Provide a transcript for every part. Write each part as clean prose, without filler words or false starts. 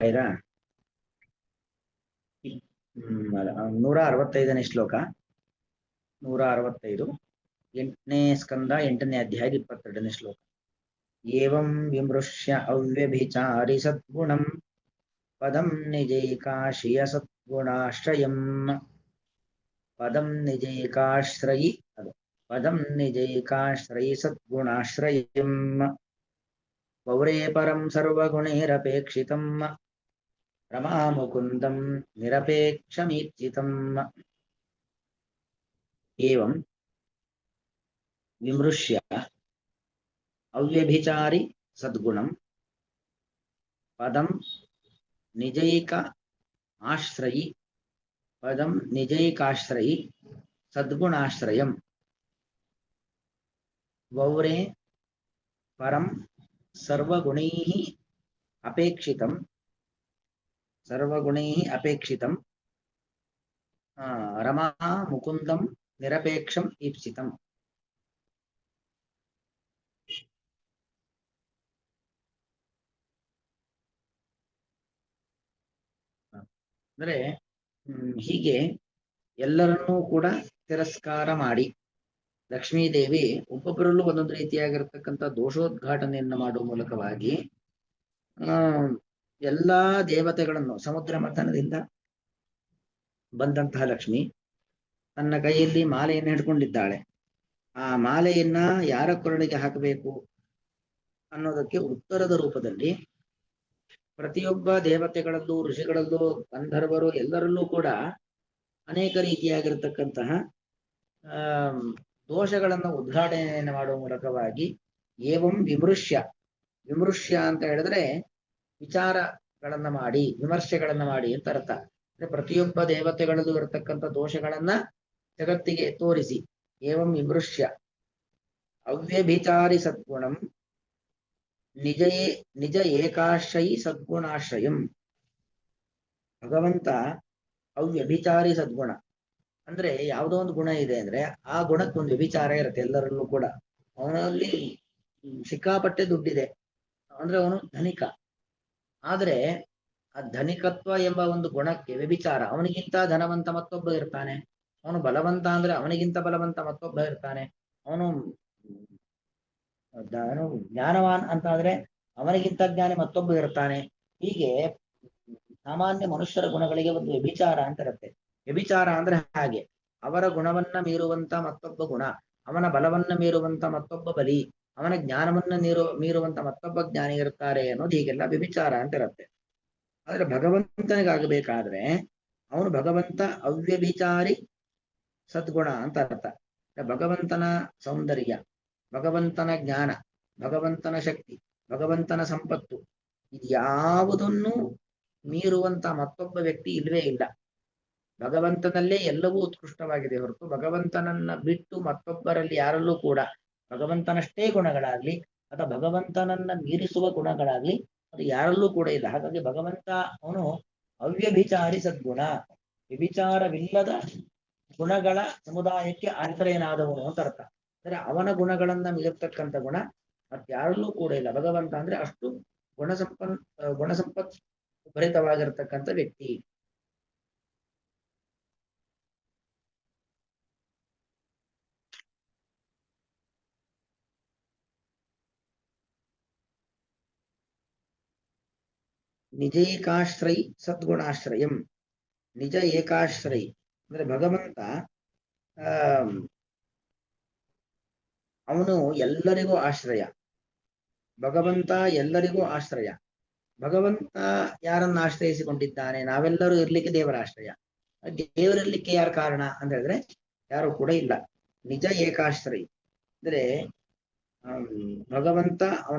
ಇರಾ 165ನೇ ಶ್ಲೋಕ 165 8ನೇ ಸ್ಕಂದ 8ನೇ ಅಧ್ಯಾಯ 22ನೇ ಶ್ಲೋಕ. ಏವಂ ವಿಮೃಶ್ಯ ಅವ್ಯಭಿಚಾರಿ ಸದ್ಗುಣಂ ಪದಂ ನಿಜೈಕಾಶ್ರಿಯ ಸದ್ಗುಣಾಶ್ರಯಂ ಪದಂ ನಿಜೈಕಾಶ್ರಯಿ ಪದಂ ನಿಜೈಕಾಶ್ರಯಿ ಸದ್ಗುಣಾಶ್ರಯಂ ಪೌರೇ ಪರಂ ಸರ್ವಗುಣೈರಪೇಕ್ಷಿತಂ ರಮಾ ಮುಕುಂದಂ ನಿರಪೇಕ್ಷಮೀಪ್ಸಿತಂ. ಏವಂ ವಿಮೃಶ್ಯ ಅವ್ಯಭಿಚಾರಿ ಸದ್ಗುಣಂ ಪದಂ ನಿಜೈಕ ಆಶ್ರಯಿ ಪದಂ ನಿಜೈಕಾಶ್ರಯಿ ಸದ್ಗುಣಾಶ್ರಯಂ ವೌರೇ ಪರಂ ಸರ್ವಗುಣೈಃ ಅಪೇಕ್ಷಿತಂ ಅಪೇಕ್ಷಿತಂ ರಮಾ ಮುಕುಂದಂ ನಿರಪೇಕ್ಷಂ ಈಪ್ಸಿತಂ. ಅಂದ್ರೆ ಹೀಗೆ ಎಲ್ಲರನ್ನೂ ಕೂಡ ತಿರಸ್ಕಾರ ಮಾಡಿ ಲಕ್ಷ್ಮೀದೇವಿ ಒಬ್ಬೊಬ್ಬರಲ್ಲೂ ಒಂದೊಂದು ರೀತಿಯಾಗಿರ್ತಕ್ಕಂಥ ದೋಷೋದ್ಘಾಟನೆಯನ್ನು ಮಾಡುವ ಮೂಲಕವಾಗಿ ಎಲ್ಲಾ ದೇವತೆಗಳನ್ನು ಸಮುದ್ರ ಮಥನದಿಂದ ಬಂದಂತಹ ಲಕ್ಷ್ಮಿ ತನ್ನ ಕೈಯಲ್ಲಿ ಮಾಲೆಯನ್ನು ಹಿಡ್ಕೊಂಡಿದ್ದಾಳೆ. ಆ ಮಾಲೆಯನ್ನ ಯಾರ ಕೊರಳಿಗೆ ಹಾಕಬೇಕು ಅನ್ನೋದಕ್ಕೆ ಉತ್ತರದ ರೂಪದಲ್ಲಿ ಪ್ರತಿಯೊಬ್ಬ ದೇವತೆಗಳಲ್ಲೂ ಋಷಿಗಳಲ್ಲೂ ಗಂಧರ್ವರು ಎಲ್ಲರಲ್ಲೂ ಕೂಡ ಅನೇಕ ರೀತಿಯಾಗಿರ್ತಕ್ಕಂತಹ ದೋಷಗಳನ್ನು ಉದ್ಘಾಟನೆಯನ್ನು ಮಾಡುವ ಮೂಲಕವಾಗಿ ಏವಂ ವಿಮೃಶ್ಯ ಅಂತ ಹೇಳಿದ್ರೆ ವಿಚಾರಗಳನ್ನ ಮಾಡಿ ವಿಮರ್ಶೆಗಳನ್ನ ಮಾಡಿ ಅಂತ ಅರ್ಥ. ಅಂದ್ರೆ ಪ್ರತಿಯೊಬ್ಬ ದೇವತೆಗಳಲ್ಲೂ ಇರತಕ್ಕಂಥ ದೋಷಗಳನ್ನ ಜಗತ್ತಿಗೆ ತೋರಿಸಿ ಏವಂ ವಿಮೃಶ್ಯ ಅವ್ಯಭಿಚಾರಿ ಸದ್ಗುಣಂ ನಿಜ ಏಕಾಶ್ರಯಿ ಸದ್ಗುಣಾಶ್ರಯಂ. ಭಗವಂತ ಅವ್ಯಭಿಚಾರಿ ಸದ್ಗುಣ ಅಂದ್ರೆ ಯಾವುದೋ ಒಂದು ಗುಣ ಇದೆ ಅಂದ್ರೆ ಆ ಗುಣಕ್ಕೊಂದು ವ್ಯಭಿಚಾರ ಇರುತ್ತೆ ಎಲ್ಲರಲ್ಲೂ ಕೂಡ. ಅವನಲ್ಲಿ ಸಿಕ್ಕಾಪಟ್ಟೆ ದುಡ್ಡಿದೆ ಅಂದ್ರೆ ಅವನು ಧನಿಕ, ಆದ್ರೆ ಆ ಧನಿಕತ್ವ ಎಂಬ ಒಂದು ಗುಣಕ್ಕೆ ವ್ಯಭಿಚಾರ. ಅವನಿಗಿಂತ ಧನವಂತ ಮತ್ತೊಬ್ಬ ಇರ್ತಾನೆ, ಅವನು ಬಲವಂತ ಅಂದ್ರೆ ಅವನಿಗಿಂತ ಬಲವಂತ ಮತ್ತೊಬ್ಬ ಇರ್ತಾನೆ, ಅವನು ಜ್ಞಾನವಾನ್ ಅಂತ ಆದ್ರೆ ಅವನಿಗಿಂತ ಜ್ಞಾನಿ ಮತ್ತೊಬ್ಬ ಇರ್ತಾನೆ. ಹೀಗೆ ಸಾಮಾನ್ಯ ಮನುಷ್ಯರ ಗುಣಗಳಿಗೆ ಒಂದು ವ್ಯಭಿಚಾರ ಅಂತ ಇರುತ್ತೆ. ವ್ಯಭಿಚಾರ ಅಂದ್ರೆ ಹಾಗೆ ಅವರ ಗುಣವನ್ನ ಮೀರುವಂತ ಮತ್ತೊಬ್ಬ ಗುಣ, ಅವನ ಬಲವನ್ನ ಮೀರುವಂತ ಮತ್ತೊಬ್ಬ ಬಲಿ, ಅವನ ಜ್ಞಾನವನ್ನ ಮೀರುವಂತ ಮತ್ತೊಬ್ಬ ಜ್ಞಾನಿ ಇರ್ತಾರೆ ಅನ್ನೋದು ಹೀಗೆಲ್ಲ ವ್ಯಭಿಚಾರ ಅಂತ ಇರುತ್ತೆ. ಆದ್ರೆ ಭಗವಂತನಿಗಾಗಬೇಕಾದ್ರೆ ಅವನು ಭಗವಂತ ಅವ್ಯಭಿಚಾರಿ ಸದ್ಗುಣ ಅಂತ ಅರ್ಥ. ಭಗವಂತನ ಸೌಂದರ್ಯ, ಭಗವಂತನ ಜ್ಞಾನ, ಭಗವಂತನ ಶಕ್ತಿ, ಭಗವಂತನ ಸಂಪತ್ತು ಇದ್ಯಾವುದನ್ನು ಮೀರುವಂತ ಮತ್ತೊಬ್ಬ ವ್ಯಕ್ತಿ ಇಲ್ವೇ ಇಲ್ಲ. ಭಗವಂತನಲ್ಲೇ ಎಲ್ಲವೂ ಉತ್ಕೃಷ್ಟವಾಗಿದೆ ಹೊರತು ಭಗವಂತನನ್ನ ಬಿಟ್ಟು ಮತ್ತೊಬ್ಬರಲ್ಲಿ ಯಾರಲ್ಲೂ ಕೂಡ ಭಗವಂತನಷ್ಟೇ ಗುಣಗಳಾಗ್ಲಿ ಅಥವಾ ಭಗವಂತನನ್ನ ಮೀರಿಸುವ ಗುಣಗಳಾಗ್ಲಿ ಅದು ಯಾರಲ್ಲೂ ಕೂಡ ಇಲ್ಲ. ಹಾಗಾಗಿ ಭಗವಂತ ಅವನು ಅವ್ಯಭಿಚಾರಿ ಸದ್ಗುಣ, ವ್ಯಭಿಚಾರವಿಲ್ಲದ ಗುಣಗಳ ಸಮುದಾಯಕ್ಕೆ ಆಶ್ರಯನಾದವನು ಅಂತ ಅರ್ಥ. ಅಂದ್ರೆ ಅವನ ಗುಣಗಳನ್ನ ಮೀರ್ತಕ್ಕಂಥ ಗುಣ ಮತ್ತಾರಲ್ಲೂ ಕೂಡ ಇಲ್ಲ. ಭಗವಂತ ಅಂದ್ರೆ ಅಷ್ಟು ಗುಣಸಂಪತ್ ಭರಿತವಾಗಿರ್ತಕ್ಕಂಥ ವ್ಯಕ್ತಿ. ನಿಜೈಕಾಶ್ರಯಿ ಸದ್ಗುಣಾಶ್ರಯಂ. ನಿಜ ಏಕಾಶ್ರಯಿ ಅಂದ್ರೆ ಭಗವಂತ ಅವನು ಎಲ್ಲರಿಗೂ ಆಶ್ರಯ. ಭಗವಂತ ಎಲ್ಲರಿಗೂ ಆಶ್ರಯ. ಭಗವಂತ ಯಾರನ್ನ ಆಶ್ರಯಿಸಿಕೊಂಡಿದ್ದಾನೆ? ನಾವೆಲ್ಲರೂ ಇರ್ಲಿಕ್ಕೆ ದೇವರ ಆಶ್ರಯ. ದೇವರಿರ್ಲಿಕ್ಕೆ ಯಾರ ಕಾರಣ ಅಂತ ಹೇಳಿದ್ರೆ ಯಾರು ಕೂಡ ಇಲ್ಲ. ನಿಜ ಏಕಾಶ್ರಯಿ ಅಂದ್ರೆ ಭಗವಂತ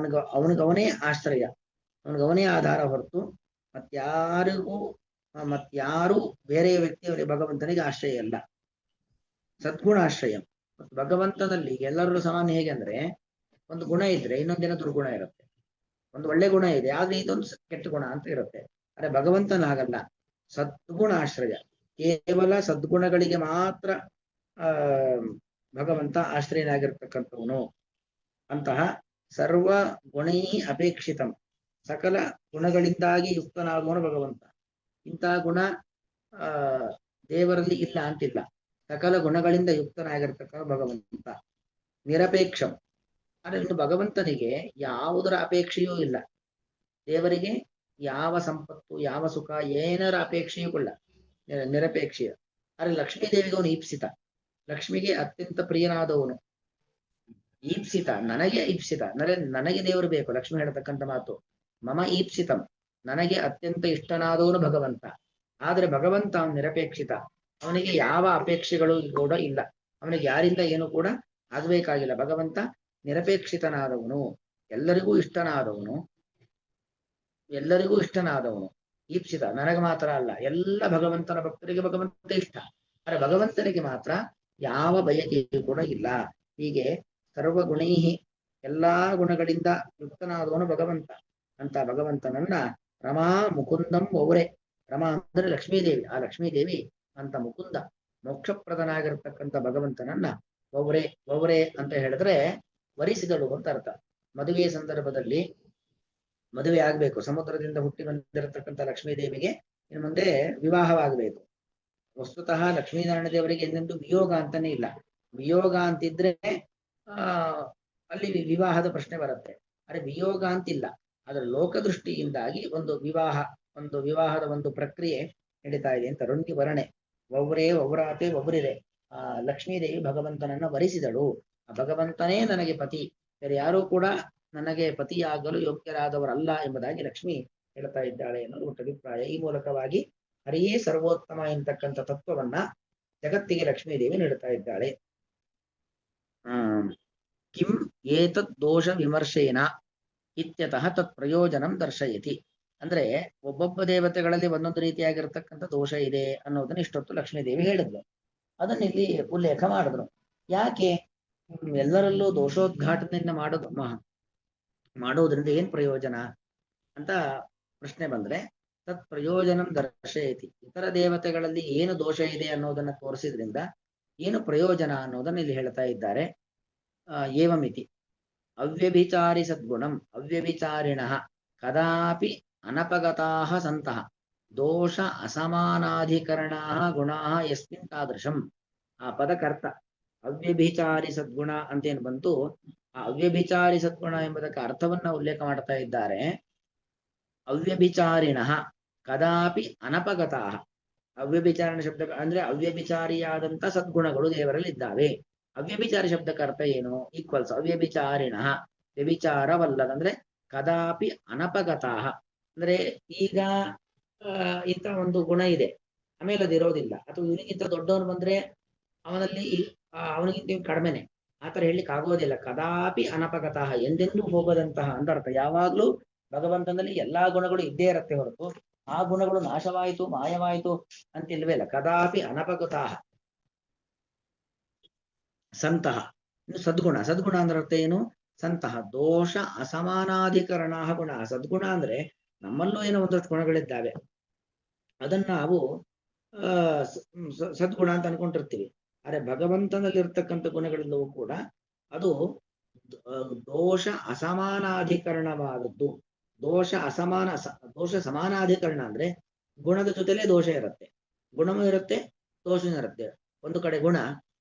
ಅವನಿಗವನೇ ಆಶ್ರಯ, ಅವನಿಗವನೇ ಆಧಾರ ಹೊರತು ಮತ್ಯಾರು ಬೇರೆ ವ್ಯಕ್ತಿಯವರಿಗೆ ಭಗವಂತನಿಗೆ ಆಶ್ರಯ ಇಲ್ಲ. ಸದ್ಗುಣಾಶ್ರಯ. ಭಗವಂತನಲ್ಲಿ ಎಲ್ಲರೂ ಸಾಮಾನ್ಯ ಹೇಗೆ ಅಂದ್ರೆ ಒಂದು ಗುಣ ಇದ್ರೆ ಇನ್ನೊಂದಿನ ದುರ್ಗುಣ ಇರುತ್ತೆ, ಒಂದು ಒಳ್ಳೆ ಗುಣ ಇದೆ ಆದ್ರೆ ಇದೊಂದು ಕೆಟ್ಟ ಗುಣ ಅಂತ ಇರುತ್ತೆ. ಆದ್ರೆ ಭಗವಂತನಾಗಲ್ಲ, ಸದ್ಗುಣಾಶ್ರಯ. ಕೇವಲ ಸದ್ಗುಣಗಳಿಗೆ ಮಾತ್ರ ಭಗವಂತ ಆಶ್ರಯನಾಗಿರ್ತಕ್ಕಂಥವನು. ಅಂತಹ ಸರ್ವ ಗುಣೈ ಅಪೇಕ್ಷಿತಂ ಸಕಲ ಗುಣಗಳಿಂದಾಗಿ ಯುಕ್ತನಾಗುವನು ಭಗವಂತ. ಇಂತಹ ಗುಣ ಆ ದೇವರಲ್ಲಿ ಇಲ್ಲ ಅಂತಿಲ್ಲ. ಸಕಲ ಗುಣಗಳಿಂದ ಯುಕ್ತನಾಗಿರ್ತಕ್ಕ ಭಗವಂತ. ನಿರಪೇಕ್ಷಂ ಅಂದ್ರೆ ಇನ್ನು ಭಗವಂತನಿಗೆ ಯಾವುದರ ಅಪೇಕ್ಷೆಯೂ ಇಲ್ಲ. ದೇವರಿಗೆ ಯಾವ ಸಂಪತ್ತು, ಯಾವ ಸುಖ, ಏನರ ಅಪೇಕ್ಷೆಯೂ ಇಲ್ಲ. ನಿರಪೇಕ್ಷೆಯ. ಆದ್ರೆ ಲಕ್ಷ್ಮೀ ದೇವಿಗೆ ಅವನು ಈಪ್ಸಿತ. ಲಕ್ಷ್ಮಿಗೆ ಅತ್ಯಂತ ಪ್ರಿಯನಾದವನು. ಈಪ್ಸಿತ, ನನಗೆ ಈಪ್ಸಿತ, ನನಗೆ ದೇವರು ಬೇಕು. ಲಕ್ಷ್ಮಿ ಹೇಳ್ತಕ್ಕಂಥ ಮಾತು ಮಮ ಈಪ್ಸಿತಂ, ನನಗೆ ಅತ್ಯಂತ ಇಷ್ಟನಾದವನು ಭಗವಂತ. ಆದ್ರೆ ಭಗವಂತ ಅವನು ನಿರಪೇಕ್ಷಿತ. ಅವನಿಗೆ ಯಾವ ಅಪೇಕ್ಷೆಗಳು ಕೂಡ ಇಲ್ಲ. ಅವನಿಗೆ ಯಾರಿಂದ ಏನು ಕೂಡ ಆಗಬೇಕಾಗಿಲ್ಲ. ಭಗವಂತ ನಿರಪೇಕ್ಷಿತನಾದವನು, ಎಲ್ಲರಿಗೂ ಇಷ್ಟನಾದವನು, ಎಲ್ಲರಿಗೂ ಇಷ್ಟನಾದವನು. ಈಪ್ಸಿತ ನನಗೆ ಮಾತ್ರ ಅಲ್ಲ, ಎಲ್ಲ ಭಗವಂತನ ಭಕ್ತರಿಗೆ ಭಗವಂತ ಇಷ್ಟ. ಆದರೆ ಭಗವಂತನಿಗೆ ಮಾತ್ರ ಯಾವ ಬಯಕೆಯೂ ಕೂಡ ಇಲ್ಲ. ಹೀಗೆ ಸರ್ವಗುಣೈಹಿ, ಎಲ್ಲಾ ಗುಣಗಳಿಂದ ಯುಕ್ತನಾದವನು ಭಗವಂತ. ಅಂತ ಭಗವಂತನನ್ನ ರಮಾ ಮುಕುಂದಂ ಒವರೆ. ರಮಾ ಅಂದರೆ ಲಕ್ಷ್ಮೀದೇವಿ. ಆ ಲಕ್ಷ್ಮೀದೇವಿ ಅಂತ ಮುಕುಂದ, ಮೋಕ್ಷಪ್ರದನಾಗಿರ್ತಕ್ಕಂಥ ಭಗವಂತನನ್ನ ಒವರೆ. ಒವರೆ ಅಂತ ಹೇಳಿದ್ರೆ ವರಿಸಿದಳು ಅಂತ ಅರ್ಥ. ಮದುವೆಯ ಸಂದರ್ಭದಲ್ಲಿ ಮದುವೆ ಆಗ್ಬೇಕು, ಸಮುದ್ರದಿಂದ ಹುಟ್ಟಿ ಬಂದಿರತಕ್ಕಂಥ ಲಕ್ಷ್ಮೀದೇವಿಗೆ ಇನ್ನು ಮುಂದೆ ವಿವಾಹವಾಗಬೇಕು. ವಸ್ತುತಃ ಲಕ್ಷ್ಮೀನಾರಾಯಣ ದೇವರಿಗೆ ಎಂದೆಂದು ವಿಯೋಗ ಅಂತಾನೆ ಇಲ್ಲ. ವಿಯೋಗ ಅಂತಿದ್ರೆ ಅಲ್ಲಿ ವಿವಾಹದ ಪ್ರಶ್ನೆ ಬರುತ್ತೆ. ಅರೆ ವಿಯೋಗ ಅಂತಿಲ್ಲ. ಅದರ ಲೋಕದೃಷ್ಟಿಯಿಂದಾಗಿ ಒಂದು ವಿವಾಹದ ಒಂದು ಪ್ರಕ್ರಿಯೆ ನಡೀತಾ ಇದೆ ಅಂತ. ರುಂಡಿ ವರ್ಣೆ ಒವ್ರೇ ಒವ್ರಾತೆ ಒಬ್ರಿರೆ. ಲಕ್ಷ್ಮೀದೇವಿ ಭಗವಂತನನ್ನ ವರಿಸಿದಳು. ಆ ಭಗವಂತನೇ ನನಗೆ ಪತಿ, ಬೇರೆ ಯಾರೂ ಕೂಡ ನನಗೆ ಪತಿಯಾಗಲು ಯೋಗ್ಯರಾದವರಲ್ಲ ಎಂಬುದಾಗಿ ಲಕ್ಷ್ಮಿ ಹೇಳ್ತಾ ಇದ್ದಾಳೆ ಅನ್ನೋದು ಒಂದು ಅಭಿಪ್ರಾಯ. ಈ ಮೂಲಕವಾಗಿ ಹರಿಯೇ ಸರ್ವೋತ್ತಮ ಎಂತಕ್ಕಂಥ ತತ್ವವನ್ನ ಜಗತ್ತಿಗೆ ಲಕ್ಷ್ಮೀದೇವಿ ನೀಡುತ್ತಾ ಇದ್ದಾಳೆ. ಕಿಂ ಏತದ್ ದೋಷ ವಿಮರ್ಶೇನ ಇತ್ಯತಃ ತತ್ ಪ್ರಯೋಜನಂ ದರ್ಶಯತಿ. ಅಂದ್ರೆ ಒಬ್ಬೊಬ್ಬ ದೇವತೆಗಳಲ್ಲಿ ಒಂದೊಂದು ರೀತಿಯಾಗಿರ್ತಕ್ಕಂಥ ದೋಷ ಇದೆ ಅನ್ನೋದನ್ನ ಇಷ್ಟೊತ್ತು ಲಕ್ಷ್ಮೀದೇವಿ ಹೇಳಿದ್ಲು. ಅದನ್ನ ಇಲ್ಲಿ ಉಲ್ಲೇಖ ಮಾಡಿದ್ರು. ಯಾಕೆ ಎಲ್ಲರಲ್ಲೂ ದೋಷೋದ್ಘಾಟನೆಯನ್ನ ಮಾಡೋದ್ರಿಂದ ಏನ್ ಪ್ರಯೋಜನ ಅಂತ ಪ್ರಶ್ನೆ ಬಂದ್ರೆ, ತತ್ ಪ್ರಯೋಜನಂ ದರ್ಶಯತಿ. ಇತರ ದೇವತೆಗಳಲ್ಲಿ ಏನು ದೋಷ ಇದೆ ಅನ್ನೋದನ್ನ ತೋರಿಸಿದ್ರಿಂದ ಏನು ಪ್ರಯೋಜನ ಅನ್ನೋದನ್ನ ಇಲ್ಲಿ ಹೇಳ್ತಾ ಇದ್ದಾರೆ. ಏವಮಿತಿ ಅವ್ಯಭಿಚಾರಿ ಸದ್ಗುಣಂ ಅವ್ಯಭಿಚಾರಿಣಃ ಕದಾಪಿ ಅನಪಗತಾಃ ಸಂತಃ ದೋಷ ಅಸಮಾನಾಧಿಕರಣಾಃ ಗುಣಾಃ ಯಸ್ಮಿನ್ ತಾದೃಶಂ. ಆ ಪದಕರ್ತ ಅವ್ಯಭಿಚಾರಿ ಸದ್ಗುಣ ಅಂತೇನು ಬಂತು, ಆ ಅವ್ಯಭಿಚಾರಿ ಸದ್ಗುಣ ಎಂಬುದಕ್ಕೆ ಅರ್ಥವನ್ನ ಉಲ್ಲೇಖ ಮಾಡ್ತಾ ಇದ್ದಾರೆ. ಅವ್ಯಭಿಚಾರಿಣಃ ಕದಾಪಿ ಅನಪಗತಾಃ. ಅವ್ಯಭಿಚಾರಣ ಶಬ್ದ ಅಂದ್ರೆ ಅವ್ಯಭಿಚಾರಿಯಾದಂತ ಸದ್ಗುಣಗಳು ದೇವರಲ್ಲಿ ಇದ್ದಾವೆ. ಅವ್ಯಭಿಚಾರಿ ಶಬ್ದಕ್ಕೆ ಅರ್ಥ ಏನು? ಈಕ್ವಲ್ಸ್ ಅವ್ಯಭಿಚಾರಿಣಃ, ವ್ಯಭಿಚಾರವಲ್ಲದಂದ್ರೆ ಕದಾಪಿ ಅನಪಗತಾಃ. ಅಂದ್ರೆ ಈಗ ಇಂಥ ಒಂದು ಗುಣ ಇದೆ, ಆಮೇಲೆ ಅದಿರೋದಿಲ್ಲ. ಅಥವಾ ಇವನಿಗಿಂತ ದೊಡ್ಡವನು ಬಂದ್ರೆ ಅವನಲ್ಲಿ ಅವನಿಗಿಂತ ಕಡಿಮೆನೆ, ಆತರ ಹೇಳಲಿಕ್ಕೆ ಆಗೋದಿಲ್ಲ. ಕದಾಪಿ ಅನಪಗತಃ, ಎಂದೆಂದೂ ಹೋಗದಂತಹ ಅಂತ ಅರ್ಥ. ಯಾವಾಗ್ಲೂ ಭಗವಂತನಲ್ಲಿ ಎಲ್ಲಾ ಗುಣಗಳು ಇದ್ದೇ ಇರತ್ತೆ ಹೊರತು ಆ ಗುಣಗಳು ನಾಶವಾಯಿತು ಮಾಯವಾಯಿತು ಅಂತಿಲ್ವೇ ಇಲ್ಲ. ಕದಾಪಿ ಅನಪಗತಃ ಸಂತಹ. ಇನ್ನು ಸದ್ಗುಣ, ಸದ್ಗುಣ ಅಂದ್ರೆ ಅರ್ಥ ಏನು? ಸಂತಹ ದೋಷ ಅಸಮಾನಾಧಿಕರಣ ಗುಣ. ಸದ್ಗುಣ ಅಂದ್ರೆ ನಮ್ಮಲ್ಲೂ ಏನೋ ಒಂದಷ್ಟು ಗುಣಗಳಿದ್ದಾವೆ, ಅದನ್ನ ನಾವು ಸದ್ಗುಣ ಅಂತ ಅನ್ಕೊಂಡಿರ್ತೀವಿ. ಆದ್ರೆ ಭಗವಂತನಲ್ಲಿರ್ತಕ್ಕಂಥ ಗುಣಗಳೆಲ್ಲವೂ ಕೂಡ ಅದು ದೋಷ ಅಸಮಾನಾಧಿಕರಣವಾದದ್ದು. ದೋಷ ಸಮಾನಾಧಿಕರಣ ಅಂದ್ರೆ ಗುಣದ ಜೊತೆಲೇ ದೋಷ ಇರುತ್ತೆ, ಗುಣವೂ ಇರುತ್ತೆ, ದೋಷನೂ ಇರುತ್ತೆ. ಒಂದು ಕಡೆ ಗುಣ,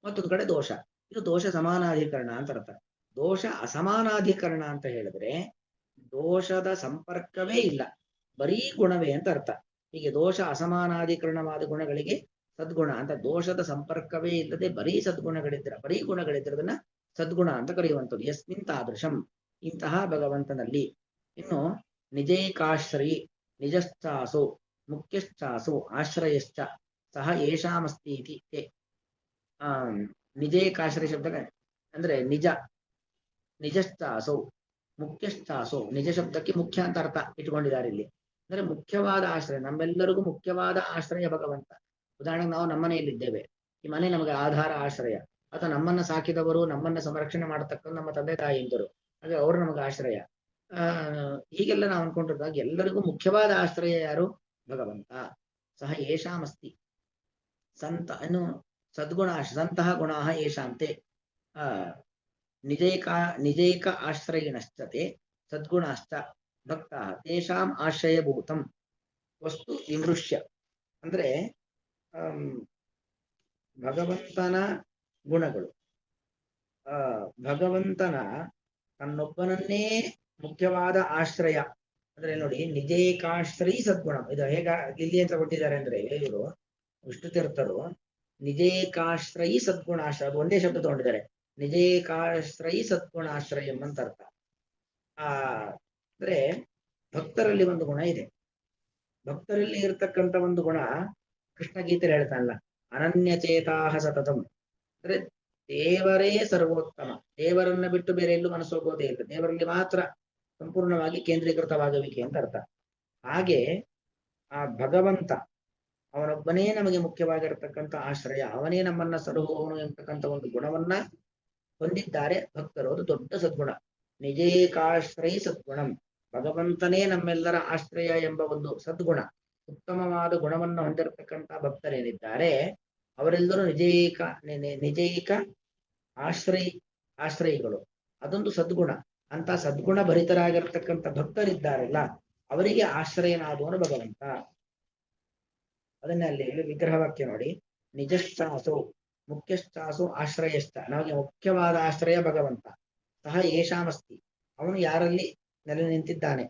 ಮತ್ತೊಂದು ಕಡೆ ದೋಷ. ಇದು ದೋಷ ಸಮಾನಾಧಿಕರಣ ಅಂತ ಅರ್ಥ. ದೋಷ ಅಸಮಾನಾಧಿಕರಣ ಅಂತ ಹೇಳಿದ್ರೆ ದೋಷದ ಸಂಪರ್ಕವೇ ಇಲ್ಲ, ಬರೀ ಗುಣವೇ ಅಂತ ಅರ್ಥ. ಹೀಗೆ ದೋಷ ಅಸಮಾನಾಧಿಕರಣವಾದ ಗುಣಗಳಿಗೆ ಸದ್ಗುಣ ಅಂತ. ದೋಷದ ಸಂಪರ್ಕವೇ ಇಲ್ಲದೆ ಬರೀ ಬರೀ ಗುಣಗಳಿದ್ರದನ್ನ ಸದ್ಗುಣ ಅಂತ ಕರೆಯುವಂಥದ್ದು. ಯಸ್ಮಿನ್ ತಾದೃಶಂ, ಇಂತಹ ಭಗವಂತನಲ್ಲಿ. ಇನ್ನು ನಿಜೈಕಾಶ್ರಯಿ ನಿಜಶ್ಚಾಸು ಮುಖ್ಯಶ್ಚಾಸು ಆಶ್ರಯಶ್ಚ ಸಹ ಯೇಷಾಮಸ್ತಿ ಇತಿ. ನಿಜೈಕಾಶ್ರಯ ಶಬ್ದ ಅಂದ್ರೆ ನಿಜ, ನಿಜಶ್ಚಾಸು ಮುಖ್ಯಶ್ಚಾಸು. ನಿಜ ಶಬ್ದಕ್ಕೆ ಮುಖ್ಯ ಅಂತ ಅರ್ಥ ಇಟ್ಕೊಂಡಿದ್ದಾರೆ ಇಲ್ಲಿ. ಅಂದ್ರೆ ಮುಖ್ಯವಾದ ಆಶ್ರಯ, ನಮ್ಮೆಲ್ಲರಿಗೂ ಮುಖ್ಯವಾದ ಆಶ್ರಯ ಭಗವಂತ. ಉದಾಹರಣೆಗೆ ನಾವು ನಮ್ಮನೆಯಲ್ಲಿದ್ದೇವೆ, ಈ ಮನೆ ನಮಗೆ ಆಧಾರ ಆಶ್ರಯ. ಅಥವಾ ನಮ್ಮನ್ನ ಸಾಕಿದವರು, ನಮ್ಮನ್ನ ಸಂರಕ್ಷಣೆ ಮಾಡತಕ್ಕಂಥ ನಮ್ಮ ತಂದೆ ತಾಯಿಯಂದರು, ಹಾಗೆ ಅವರು ನಮಗೆ ಆಶ್ರಯ. ಹೀಗೆಲ್ಲ ನಾವು ಅನ್ಕೊಂಡಿರುವಾಗ ಎಲ್ಲರಿಗೂ ಮುಖ್ಯವಾದ ಆಶ್ರಯ ಯಾರು? ಭಗವಂತ. ಸಹ ಯೇಷಾಮಸ್ತಿ ಸಂತ. ಇನ್ನು ಸದ್ಗುಣ ಸಂತಹ ಗುಣ ಯೇಷಾಂತೆ ನಿಜೈಕ ಆಶ್ರಯಿಣಶ್ಚತೆ ಸದ್ಗುಣಾಶ್ಚ. ಭಕ್ತ ತೇಷಾಂ ಆಶ್ರಯಭೂತಂ ವಸ್ತು ವಿಮೃಶ್ಯ ಅಂದ್ರೆ ಭಗವಂತನ ಗುಣಗಳು ಭಗವಂತನ ತನ್ನೊಬ್ಬನನ್ನೇ ಮುಖ್ಯವಾದ ಆಶ್ರಯ ಅಂದ್ರೆ ನೋಡಿ ನಿಜೇಕಾಶ್ರಯಿ ಸದ್ಗುಣ ಇದು ಹೇಗ ಇಲ್ಲಿ ಅಂತ ಕೊಟ್ಟಿದ್ದಾರೆ ಅಂದ್ರೆ ಇವರು ವಿಷ್ಣು ತೀರ್ಥರು ನಿಜೇಕಾಶ್ರಯಿ ಸದ್ಗುಣಾಶ್ರಯ ಅದು ಒಂದೇ ಶಬ್ದ ತಗೊಂಡಿದ್ದಾರೆ ನಿಜೇಕಾಶ್ರಯಿ ಸದ್ಗುಣಾಶ್ರಯಂ ಅಂತ ಅರ್ಥ ಅಂದ್ರೆ ಭಕ್ತರಲ್ಲಿ ಒಂದು ಗುಣ ಇದೆ ಭಕ್ತರಲ್ಲಿ ಇರತಕ್ಕಂತ ಒಂದು ಗುಣ ಕೃಷ್ಣ ಗೀತೆಯಲ್ಲಿ ಹೇಳ್ತಾನಲ್ಲ ಅನನ್ಯಚೇತಾಹ ಸತತಂ ಅಂದ್ರೆ ದೇವರೇ ಸರ್ವೋತ್ತಮ ದೇವರನ್ನ ಬಿಟ್ಟು ಬೇರೆ ಎಲ್ಲೂ ಮನಸ್ಸು ಹೋಗೋದೇ ಇಲ್ಲ ದೇವರಲ್ಲಿ ಮಾತ್ರ ಸಂಪೂರ್ಣವಾಗಿ ಕೇಂದ್ರೀಕೃತವಾಗುವಿಕೆ ಅಂತ ಅರ್ಥ ಹಾಗೆ ಆ ಭಗವಂತ ಅವನೊಬ್ಬನೇ ನಮಗೆ ಮುಖ್ಯವಾಗಿರತಕ್ಕಂಥ ಆಶ್ರಯ ಅವನೇ ನಮ್ಮನ್ನ ಸಲಹುವವನು ಎಂಬತಕ್ಕಂಥ ಒಂದು ಗುಣವನ್ನ ಹೊಂದಿದ್ದಾರೆ ಭಕ್ತರು ಅದು ದೊಡ್ಡ ಸದ್ಗುಣ ನಿಜೇಕಾಶ್ರಯಿ ಸದ್ಗುಣಂ ಭಗವಂತನೇ ನಮ್ಮೆಲ್ಲರ ಆಶ್ರಯ ಎಂಬ ಒಂದು ಸದ್ಗುಣ ಉತ್ತಮವಾದ ಗುಣವನ್ನು ಹೊಂದಿರತಕ್ಕಂಥ ಭಕ್ತರೇನಿದ್ದಾರೆ ಅವರೆಲ್ಲರೂ ನಿಜೈಕ ಆಶ್ರಯಿಗಳು ಅದೊಂದು ಸದ್ಗುಣ ಅಂತ ಸದ್ಗುಣ ಭರಿತರಾಗಿರ್ತಕ್ಕಂಥ ಭಕ್ತರಿದ್ದಾರಲ್ಲ ಅವರಿಗೆ ಆಶ್ರಯನಾದವನು ಭಗವಂತ ಅದನ್ನೇ ಅಲ್ಲಿ ವಿಗ್ರಹವಾಕ್ಯ ನೋಡಿ ನಿಜಶ್ಚಾಸು ಮುಖ್ಯಶ್ಚಾಸು ಆಶ್ರಯಶ್ಚ ನಮಗೆ ಮುಖ್ಯವಾದ ಆಶ್ರಯ ಭಗವಂತ ಸಹ ಯೇಷಾಮಸ್ತಿ ಅವನು ಯಾರಲ್ಲಿ ನೆಲೆ ನಿಂತಿದ್ದಾನೆ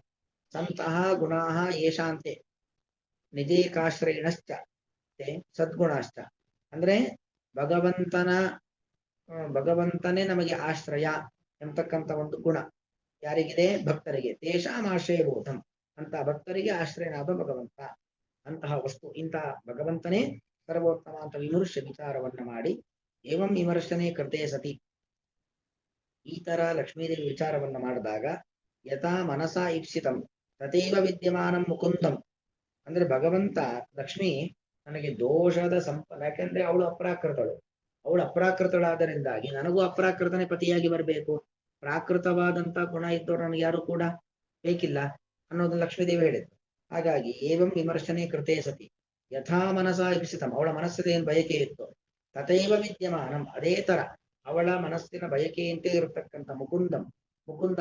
ಸಂತಹ ಗುಣಾಹ ಯೇಷಾಂತೆ ನಿಜೇಕಾಶ್ರಯಿಣಶ್ಚ ಸದ್ಗುಣಾಶ್ಚ ಅಂದ್ರೆ ಭಗವಂತನೇ ನಮಗೆ ಆಶ್ರಯ ಎಂಬತಕ್ಕಂಥ ಒಂದು ಗುಣ ಯಾರಿಗಿದೆ ಭಕ್ತರಿಗೆ ತೇಷಾಂ ಆಶ್ರಯಭೂತಂ ಅಂತ ಭಕ್ತರಿಗೆ ಆಶ್ರಯನಾದ ಭಗವಂತ ಅಂತಹ ವಸ್ತು ಇಂತಹ ಭಗವಂತನೇ ಸರ್ವೋತ್ತಮ ಅಂತ ವಿಮರ್ಶೆ ವಿಚಾರವನ್ನ ಮಾಡಿ ಏವಂ ವಿಮರ್ಶನೆ ಕೃತೆ ಸತಿ ಈ ತರ ಲಕ್ಷ್ಮೀದೇವಿ ವಿಚಾರವನ್ನ ಮಾಡಿದಾಗ ಯಥಾ ಮನಸಾ ಈಪ್ಸಿತಂ ತಥೈವ ವಿದ್ಯಮಾನಂ ಮುಕುಂದಂ ಅಂದ್ರೆ ಭಗವಂತ ಲಕ್ಷ್ಮಿ ನನಗೆ ದೋಷದ ಯಾಕೆಂದ್ರೆ ಅವಳು ಅಪ್ರಾಕೃತಳಾದರಿಂದಾಗಿ ನನಗೂ ಅಪ್ರಾಕೃತನೇ ಪತಿಯಾಗಿ ಬರಬೇಕು ಪ್ರಾಕೃತವಾದಂತ ಗುಣ ಇದ್ದವರು ನನಗೆ ಯಾರು ಕೂಡ ಬೇಕಿಲ್ಲ ಅನ್ನೋದು ಲಕ್ಷ್ಮೀದೇವಿ ಹೇಳಿದ್ರು ಹಾಗಾಗಿ ಏವಂ ವಿಮರ್ಶನೆ ಕೃತೆ ಸತಿ ಯಥಾ ಮನಸಾ ಇಪ್ಸಿತಂ ಅವಳ ಮನಸ್ಸಿನ ಏನ್ ಬಯಕೆ ಇತ್ತು ತಥೈವ ವಿದ್ಯಮಾನಂ ಅದೇ ತರ ಅವಳ ಮನಸ್ಸಿನ ಬಯಕೆಯಂತೆ ಇರತಕ್ಕಂಥ ಮುಕುಂದ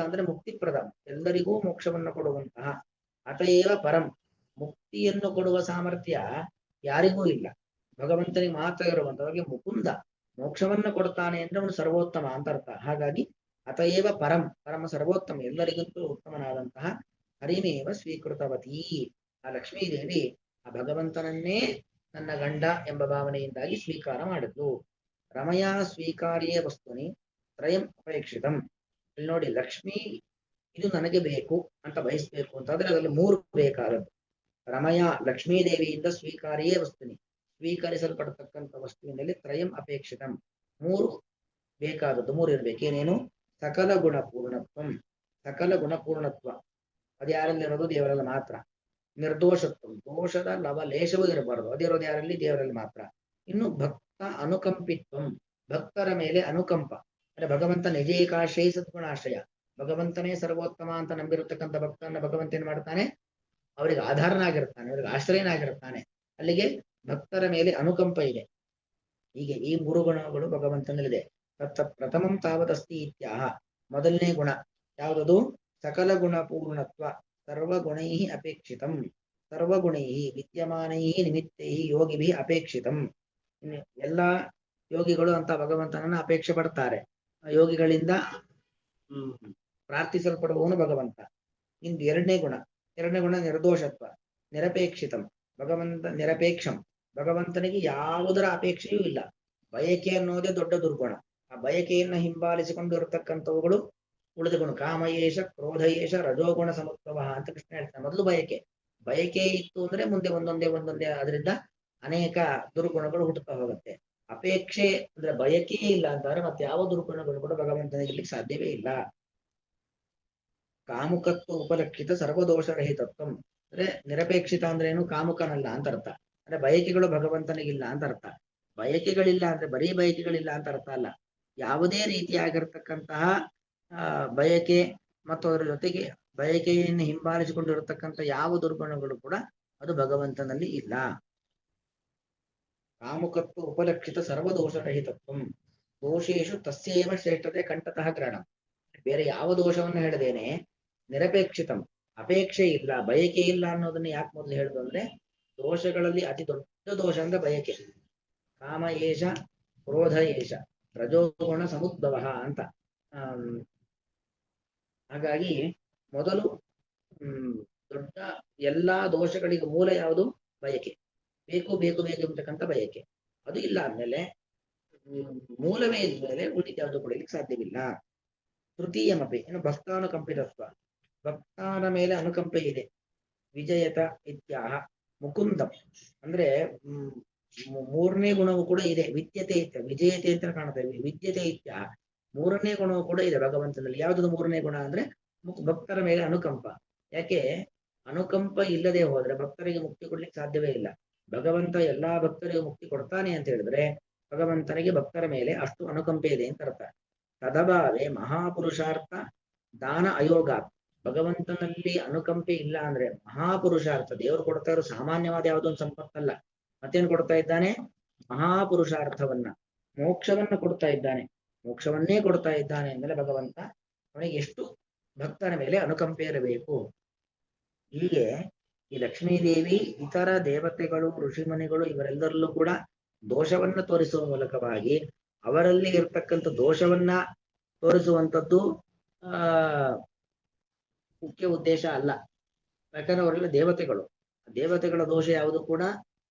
ಅಂದ್ರೆ ಮುಕ್ತಿಪ್ರದಂ ಎಲ್ಲರಿಗೂ ಮೋಕ್ಷವನ್ನು ಕೊಡುವಂತಹ ಅತಏವ ಪರಂ ಮುಕ್ತಿಯನ್ನು ಕೊಡುವ ಸಾಮರ್ಥ್ಯ ಯಾರಿಗೂ ಇಲ್ಲ ಭಗವಂತನಿಗೆ ಮಾತ್ರ ಇರುವಂತವಾಗಿ ಮುಕುಂದ ಮೋಕ್ಷವನ್ನ ಕೊಡ್ತಾನೆ ಅಂದ್ರೆ ಅವನು ಸರ್ವೋತ್ತಮ ಅಂತ ಅರ್ಥ ಹಾಗಾಗಿ ಅತಏವ ಪರಮ ಸರ್ವೋತ್ತಮ ಎಲ್ಲರಿಗಂತೂ ಉತ್ತಮನಾದಂತಹ ಹರಿಮೇವ ಸ್ವೀಕೃತವತಿ ಆ ಲಕ್ಷ್ಮೀದೇವಿ ಆ ಭಗವಂತನನ್ನೇ ನನ್ನ ಗಂಡ ಎಂಬ ಭಾವನೆಯಿಂದಾಗಿ ಸ್ವೀಕಾರ ಮಾಡಿದ್ಲು ರಮಯ ಸ್ವೀಕಾರ್ಯೇ ವಸ್ತುನಿ ತ್ರಯಂ ಅಪೇಕ್ಷಿತಂ ಇಲ್ಲಿ ನೋಡಿ ಲಕ್ಷ್ಮಿ ಇದು ನನಗೆ ಬೇಕು ಅಂತ ಬಯಸ್ಬೇಕು ಅಂತಂದ್ರೆ ಅದರಲ್ಲಿ 3 ಬೇಕಾದದ್ದು ರಮಯ ಲಕ್ಷ್ಮೀದೇವಿಯಿಂದ ಸ್ವೀಕಾರ್ಯೇ ವಸ್ತುನಿ ಸ್ವೀಕರಿಸಲ್ಪಡತಕ್ಕಂಥ ವಸ್ತುವಿನಲ್ಲಿ ತ್ರಯಂ ಅಪೇಕ್ಷಿತಂ 3 ಬೇಕಾದದ್ದು 3 ಇರ್ಬೇಕು ಏನೇನು ಸಕಲ ಗುಣಪೂರ್ಣತ್ವ ಅದು ಯಾರಲ್ಲಿರೋದು ದೇವರಲ್ಲಿ ಮಾತ್ರ ನಿರ್ದೋಷತ್ವ ದೋಷದ ಲವಲೇಶವೂ ಇರಬಾರದು ಅದಿರೋದು ಯಾರಲ್ಲಿ ದೇವರಲ್ಲಿ ಮಾತ್ರ ಇನ್ನು ಭಕ್ತ ಅನುಕಂಪಿತ್ವಂ ಭಕ್ತರ ಮೇಲೆ ಅನುಕಂಪ ಅಂದ್ರೆ ಭಗವಂತ ನಿಜೇಕಾಶ್ರಯ ಸದ್ಗುಣಾಶ್ರಯ ಭಗವಂತನೇ ಸರ್ವೋತ್ತಮ ಅಂತ ನಂಬಿರತಕ್ಕಂಥ ಭಕ್ತನ ಭಗವಂತ ಏನ್ ಮಾಡ್ತಾನೆ ಅವರಿಗೆ ಆಧಾರನಾಗಿರ್ತಾನೆ ಅವರಿಗೆ ಆಶ್ರಯನಾಗಿರ್ತಾನೆ ಅಲ್ಲಿಗೆ ಭಕ್ತರ ಮೇಲೆ ಅನುಕಂಪ ಇದೆ ಹೀಗೆ ಈ 3 ಗುಣಗಳು ಭಗವಂತನಲ್ಲಿದೆ ಪ್ರಥಮಂ ತಾವದಸ್ತಿ ಇತ್ಯಾಹ ಮೊದಲನೇ ಗುಣ ಯಾವುದದು ಸಕಲ ಗುಣ ಪೂರ್ಣತ್ವ ಸರ್ವಗುಣೈ ಅಪೇಕ್ಷಿತಂ ಸರ್ವಗುಣೈ ವಿದ್ಯಮಾನೈ ನಿಮಿತ್ತೈ ಯೋಗಿಭಿ ಅಪೇಕ್ಷಿತಂ ಎಲ್ಲಾ ಯೋಗಿಗಳು ಅಂತ ಭಗವಂತನನ್ನ ಅಪೇಕ್ಷೆ ಪಡ್ತಾರೆ ಯೋಗಿಗಳಿಂದ ಪ್ರಾರ್ಥಿಸಲ್ಪಡುವವನು ಭಗವಂತ ಇನ್ನು ಎರಡನೇ ಗುಣ ನಿರ್ದೋಷತ್ವ ನಿರಪೇಕ್ಷಿತಂ ನಿರಪೇಕ್ಷಂ ಭಗವಂತನಿಗೆ ಯಾವುದರ ಅಪೇಕ್ಷೆಯೂ ಇಲ್ಲ ಬಯಕೆ ಅನ್ನೋದೇ ದೊಡ್ಡ ದುರ್ಗುಣ ಆ ಬಯಕೆಯನ್ನ ಹಿಂಬಾಲಿಸಿಕೊಂಡು ಇರತಕ್ಕಂಥವುಗಳು ಉಳಿದ ಗುಣ ಕಾಮಯೇಶ ಕ್ರೋಧಯೇಶ ರಜೋಗುಣ ಸಮತ್ವ ಅಂತ ಕೃಷ್ಣ ಹೇಳ್ತಾನೆ ಮೊದಲು ಬಯಕೆ ಇತ್ತು ಅಂದ್ರೆ ಮುಂದೆ ಒಂದೊಂದೇ ಅದರಿಂದ ಅನೇಕ ದುರ್ಗುಣಗಳು ಹುಟ್ಟುತ್ತಾ ಹೋಗುತ್ತೆ ಅಪೇಕ್ಷೆ ಅಂದ್ರೆ ಬಯಕೆಯೇ ಇಲ್ಲ ಅಂತಂದ್ರೆ ಮತ್ತೆ ಯಾವ ದುರ್ಗುಣಗಳು ಕೂಡ ಭಗವಂತನಿಗೆ ಇರ್ಲಿಕ್ಕೆ ಸಾಧ್ಯವೇ ಇಲ್ಲ ಕಾಮುಕತ್ವ ಉಪಲಕ್ಷಿತ ಸರ್ವದೋಷರಹಿತತ್ವ ಅಂದ್ರೆ ನಿರಪೇಕ್ಷಿತ ಅಂದ್ರೆ ಏನು ಕಾಮುಕನಲ್ಲ ಅಂತ ಅರ್ಥ ಅಂದ್ರೆ ಬಯಕೆಗಳು ಭಗವಂತನಿಗಿಲ್ಲ ಅಂತ ಅರ್ಥ ಬಯಕೆಗಳಿಲ್ಲ ಅಂದ್ರೆ ಬರೀ ಬಯಕೆಗಳಿಲ್ಲ ಅಂತ ಅರ್ಥ ಅಲ್ಲ ಯಾವುದೇ ರೀತಿಯಾಗಿರ್ತಕ್ಕಂತಹ ಬಯಕೆ ಮತ್ತು ಅದರ ಜೊತೆಗೆ ಬಯಕೆಯನ್ನು ಹಿಂಬಾಲಿಸಿಕೊಂಡಿರತಕ್ಕಂಥ ಯಾವ ದುರ್ಗುಣಗಳು ಕೂಡ ಅದು ಭಗವಂತನಲ್ಲಿ ಇಲ್ಲ ಕಾಮುಕತ್ವ ಉಪಲಕ್ಷಿತ ಸರ್ವದೋಷರಹಿತತ್ವ ದೋಷೇಶು ತಸ್ಯೇವ ಶ್ರೇಷ್ಠತೆ ಕಂಠತಃ ಗ್ರಹಣ ಬೇರೆ ಯಾವ ದೋಷವನ್ನು ಹೇಳದೇನೆ ನಿರಪೇಕ್ಷಿತಂ ಅಪೇಕ್ಷೆ ಇಲ್ಲ, ಬಯಕೆ ಇಲ್ಲ ಅನ್ನೋದನ್ನ ಯಾಕೆ ಮೊದಲು ಹೇಳುದು ಅಂದ್ರೆ, ದೋಷಗಳಲ್ಲಿ ಅತಿ ದೊಡ್ಡ ದೋಷ ಅಂದ್ರೆ ಬಯಕೆ. ಕಾಮ ಏಷ ಕ್ರೋಧ ಏಷ ರಜೋಗುಣ ಸಮುದ್ಭವ ಅಂತ. ಹಾಗಾಗಿ ಮೊದಲು ದೊಡ್ಡ ಎಲ್ಲಾ ದೋಷಗಳಿಗೆ ಮೂಲ ಯಾವುದು? ಬಯಕೆ. ಬೇಕು ಬೇಕು ಬೇಕು ಅಂತಕ್ಕಂಥ ಬಯಕೆ. ಅದು ಇಲ್ಲ ಆದ್ಮೇಲೆ ಮೂಲವೇ ಇದ್ಮೇಲೆ ಉಳಿದ ಯಾವುದು ಕೊಡಲಿಕ್ಕೆ ಸಾಧ್ಯವಿಲ್ಲ. ತೃತೀಯಮಪಿ ಇನ್ನು ಭಕ್ತಾನುಕಂಪಿತತ್ವ, ಭಕ್ತಾನ ಮೇಲೆ ಅನುಕಂಪೆ ಇದೆ. ವಿಜಯತ ಇತ್ಯಾಹ ಮುಕುಂದಂ ಅಂದ್ರೆ ಮೂರನೇ ಗುಣವು ಕೂಡ ಇದೆ. ವಿದ್ಯತೆ ಇತ್ಯ ವಿಜಯತೆ ಅಂತ ಕಾಣುತ್ತೇವೆ. ವಿದ್ಯತೆ ಇತ್ಯಾಹ ಮೂರನೇ ಗುಣವು ಕೂಡ ಇದೆ ಭಗವಂತನಲ್ಲಿ. ಯಾವುದು ಮೂರನೇ ಗುಣ ಅಂದ್ರೆ ಭಕ್ತರ ಮೇಲೆ ಅನುಕಂಪ. ಯಾಕೆ? ಅನುಕಂಪ ಇಲ್ಲದೆ ಹೋದ್ರೆ ಭಕ್ತರಿಗೆ ಮುಕ್ತಿ ಕೊಡ್ಲಿಕ್ಕೆ ಸಾಧ್ಯವೇ ಇಲ್ಲ. ಭಗವಂತ ಎಲ್ಲಾ ಭಕ್ತರಿಗೆ ಮುಕ್ತಿ ಕೊಡ್ತಾನೆ ಅಂತ ಹೇಳಿದ್ರೆ ಭಗವಂತನಿಗೆ ಭಕ್ತರ ಮೇಲೆ ಅಷ್ಟು ಅನುಕಂಪೆ ಇದೆ ಅಂತ ಅರ್ಥ. ತದಭಾವೆ ಮಹಾಪುರುಷಾರ್ಥ ದಾನ ಅಯೋಗ. ಭಗವಂತನಲ್ಲಿ ಅನುಕಂಪೆ ಇಲ್ಲ ಅಂದ್ರೆ ಮಹಾಪುರುಷಾರ್ಥ, ದೇವರು ಕೊಡ್ತಾ ಇರೋ ಸಾಮಾನ್ಯವಾದ ಯಾವುದೊಂದು ಸಂಪತ್ತಲ್ಲ. ಮತ್ತೇನು ಕೊಡ್ತಾ ಇದ್ದಾನೆ? ಮಹಾಪುರುಷಾರ್ಥವನ್ನ, ಮೋಕ್ಷವನ್ನ ಕೊಡ್ತಾ ಇದ್ದಾನೆ. ಮೋಕ್ಷವನ್ನೇ ಕೊಡ್ತಾ ಇದ್ದಾನೆ ಅಂದ್ರೆ ಭಗವಂತ ಅವನಿಗೆ ಎಷ್ಟು ಭಕ್ತರ ಮೇಲೆ ಅನುಕಂಪೆ ಇರಬೇಕು. ಹೀಗೆ ಈ ಲಕ್ಷ್ಮೀದೇವಿ ಇತರ ದೇವತೆಗಳು ಋಷಿಮುನಿಗಳು ಇವರೆಲ್ಲರಲ್ಲೂ ಕೂಡ ದೋಷವನ್ನ ತೋರಿಸುವ ಮೂಲಕವಾಗಿ ಅವರಲ್ಲಿ ಇರ್ತಕ್ಕಂಥ ದೋಷವನ್ನ ತೋರಿಸುವಂಥದ್ದು ಮುಖ್ಯ ಉದ್ದೇಶ ಅಲ್ಲ. ಯಾಕಂದ್ರೆ ಅವರೆಲ್ಲ ದೇವತೆಗಳು. ದೇವತೆಗಳ ದೋಷ ಯಾವುದು ಕೂಡ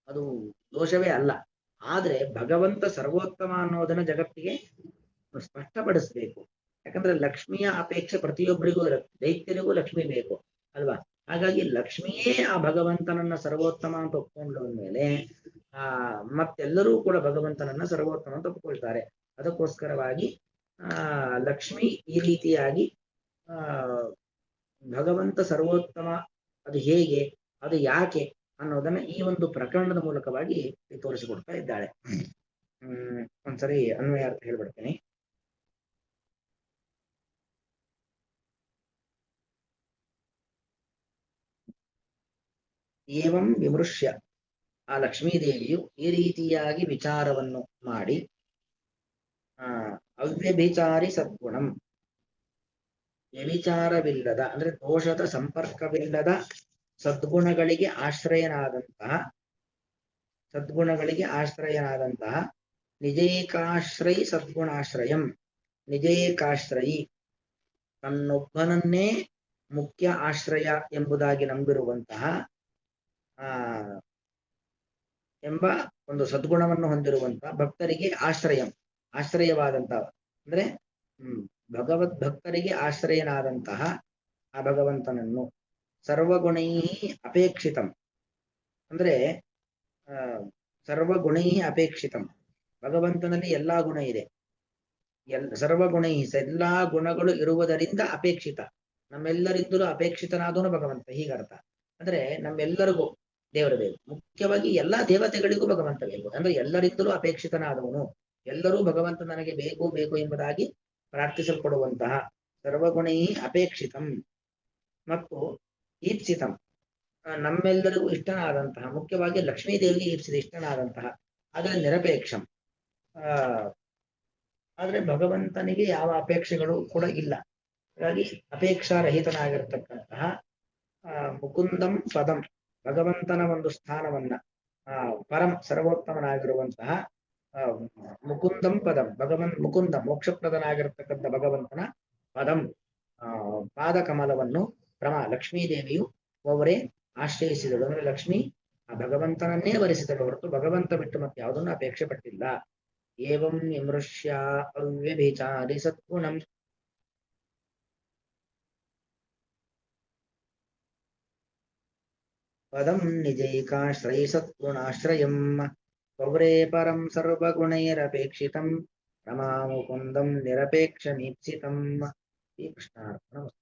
ಅದು ದೋಷವೇ ಅಲ್ಲ. ಆದ್ರೆ ಭಗವಂತ ಸರ್ವೋತ್ತಮ ಅನ್ನೋದನ್ನ ಜಗತ್ತಿಗೆ ಸ್ಪಷ್ಟಪಡಿಸ್ಬೇಕು. ಯಾಕಂದ್ರೆ ಲಕ್ಷ್ಮಿಯ ಅಪೇಕ್ಷೆ ಪ್ರತಿಯೊಬ್ಬರಿಗೂ ಇರುತ್ತೆ. ದೈತ್ಯರಿಗೂ ಲಕ್ಷ್ಮಿ ಬೇಕು ಅಲ್ವಾ? ಹಾಗಾಗಿ ಲಕ್ಷ್ಮಿಯೇ ಆ ಭಗವಂತನನ್ನ ಸರ್ವೋತ್ತಮ ಅಂತ ಒಪ್ಕೊಂಡ ಮೇಲೆ ಮತ್ತೆಲ್ಲರೂ ಕೂಡ ಭಗವಂತನನ್ನ ಸರ್ವೋತ್ತಮ ಅಂತ ಒಪ್ಕೊಳ್ತಾರೆ. ಅದಕ್ಕೋಸ್ಕರವಾಗಿ ಲಕ್ಷ್ಮಿ ಈ ರೀತಿಯಾಗಿ ಭಗವಂತ ಸರ್ವೋತ್ತಮ ಅದು ಹೇಗೆ, ಅದು ಯಾಕೆ ಅನ್ನೋದನ್ನ ಈ ಒಂದು ಪ್ರಕರಣದ ಮೂಲಕವಾಗಿ ತೋರಿಸಿಕೊಡ್ತಾ ಇದ್ದಾಳೆ. ಒಂದ್ಸರಿ ಅನ್ವಯ ಅರ್ಥ ಹೇಳ್ಬಿಡ್ತೇನೆ. ಏವಂ ವಿಮೃಶ್ಯ, ಆ ಲಕ್ಷ್ಮೀದೇವಿಯು ಈ ರೀತಿಯಾಗಿ ವಿಚಾರವನ್ನು ಮಾಡಿ ಅವ್ಯಭಿಚಾರಿ ಸದ್ಗುಣಂ, ವ್ಯಭಿಚಾರವಿಲ್ಲದ ಅಂದ್ರೆ ದೋಷದ ಸಂಪರ್ಕವಿಲ್ಲದ ಸದ್ಗುಣಗಳಿಗೆ ಆಶ್ರಯನಾದಂತಹ ನಿಜೈಕಾಶ್ರಯಿ ಸದ್ಗುಣಾಶ್ರಯಂ, ನಿಜೈಕಾಶ್ರಯಿ ತನ್ನೊಬ್ಬನನ್ನೇ ಮುಖ್ಯ ಆಶ್ರಯ ಎಂಬುದಾಗಿ ನಂಬಿರುವಂತಹ ಎಂಬ ಒಂದು ಸದ್ಗುಣವನ್ನು ಹೊಂದಿರುವಂತಹ ಭಕ್ತರಿಗೆ ಆಶ್ರಯವಾದಂತಹ ಅಂದ್ರೆ ಭಗವದ್ಭಕ್ತರಿಗೆ ಆಶ್ರಯನಾದಂತಹ ಆ ಭಗವಂತನನ್ನು ಸರ್ವಗುಣೈ ಅಪೇಕ್ಷಿತಂ ಅಂದ್ರೆ ಸರ್ವಗುಣೈ ಅಪೇಕ್ಷಿತಂ, ಭಗವಂತನಲ್ಲಿ ಎಲ್ಲಾ ಗುಣ ಇದೆ. ಸರ್ವಗುಣೈ ಎಲ್ಲಾ ಗುಣಗಳು ಇರುವುದರಿಂದ ಅಪೇಕ್ಷಿತ, ನಮ್ಮೆಲ್ಲರಿಂದಲೂ ಅಪೇಕ್ಷಿತನಾದವನು ಭಗವಂತ. ಹೀಗರ್ಥ. ಅಂದ್ರೆ ನಮ್ಮೆಲ್ಲರಿಗೂ ದೇವರ ಬೇಕು. ಮುಖ್ಯವಾಗಿ ಎಲ್ಲಾ ದೇವತೆಗಳಿಗೂ ಭಗವಂತ ಬೇಕು. ಅಂದ್ರೆ ಎಲ್ಲರಿಂದಲೂ ಅಪೇಕ್ಷಿತನಾದವನು. ಎಲ್ಲರೂ ಭಗವಂತ ನನಗೆ ಬೇಕು ಬೇಕು ಎಂಬುದಾಗಿ ಪ್ರಾರ್ಥಿಸಲ್ಪಡುವಂತಹ ಸರ್ವಗುಣೈ ಅಪೇಕ್ಷಿತಂ ಮತ್ತು ಈಪ್ಸಿತಂ, ನಮ್ಮೆಲ್ಲರಿಗೂ ಇಷ್ಟನಾದಂತಹ, ಮುಖ್ಯವಾಗಿ ಲಕ್ಷ್ಮೀದೇವಿಗೆ ಇಷ್ಟನಾದಂತಹ, ಆದರೆ ನಿರಪೇಕ್ಷಂ. ಆದ್ರೆ ಭಗವಂತನಿಗೆ ಯಾವ ಅಪೇಕ್ಷೆಗಳು ಕೂಡ ಇಲ್ಲ. ಹಾಗಾಗಿ ಅಪೇಕ್ಷಾರಹಿತನಾಗಿರ್ತಕ್ಕಂತಹ ಮುಕುಂದಂ ಪದಂ, ಭಗವಂತನ ಒಂದು ಸ್ಥಾನವನ್ನ ಪರಂ ಸರ್ವೋತ್ತಮನಾಗಿರುವಂತಹ ಮುಕುಂದಂ ಪದಂ, ಮುಕುಂದ ಮೋಕ್ಷಪ್ರದನಾಗಿರ್ತಕ್ಕಂಥ ಭಗವಂತನ ಪದಂ ಪಾದಕಮಲವನ್ನು ಲಕ್ಷ್ಮೀದೇವಿಯು ಅವರೇ ಆಶ್ರಯಿಸಿದಳು. ಅಂದ್ರೆ ಲಕ್ಷ್ಮಿ ಆ ಭಗವಂತನನ್ನೇ ವರಿಸಿದಳು ಹೊರತು ಭಗವಂತ ಬಿಟ್ಟು ಮತ್ತೆ ಯಾವುದನ್ನು ಅಪೇಕ್ಷೆ ಪಟ್ಟಿಲ್ಲ. ಏವಂ ವಿಮೃಶ್ಯ ಅವ್ಯಭಿಚಾರಿ ಸದ್ಗುಣಂ ಪದಂ ನಿಜೈಕಾಶ್ರಯಿ ಸದ್ಗುಣಾಶ್ರಯಂ ಪೌರೇ ಪರಂ ಸರ್ವಗುಣೈರಪೇಕ್ಷಿತಂ ರಮಾ ಮುಕುಂದಂ ನಿರಪೇಕ್ಷಮೀಪ್ಸಿತಂ. ಶ್ರೀಕೃಷ್ಣಾರ್ಪಣಮಸ್ತು.